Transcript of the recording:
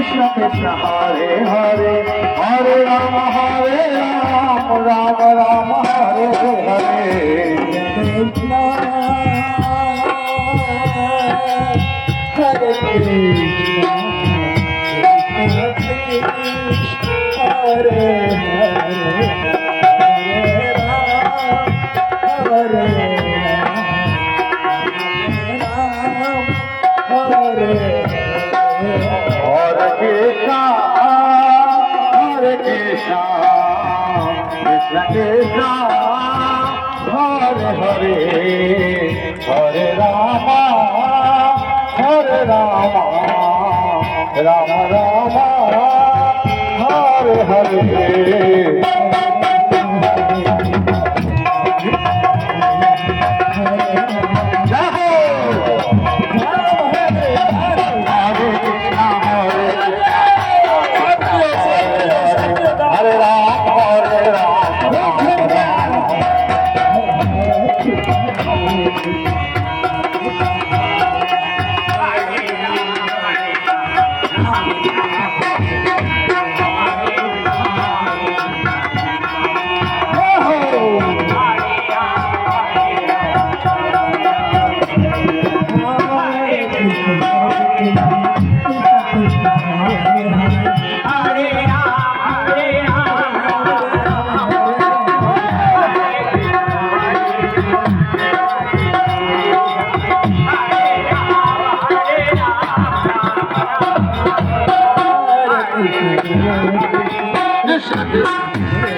Krishna Krishna Hare Hare Hare Rama Rama Rama Hare Hare Krishna Hare Krishna Hare Krishna Krishna Hare Hare Hare Rama Rama Rama Hare Hare Krishna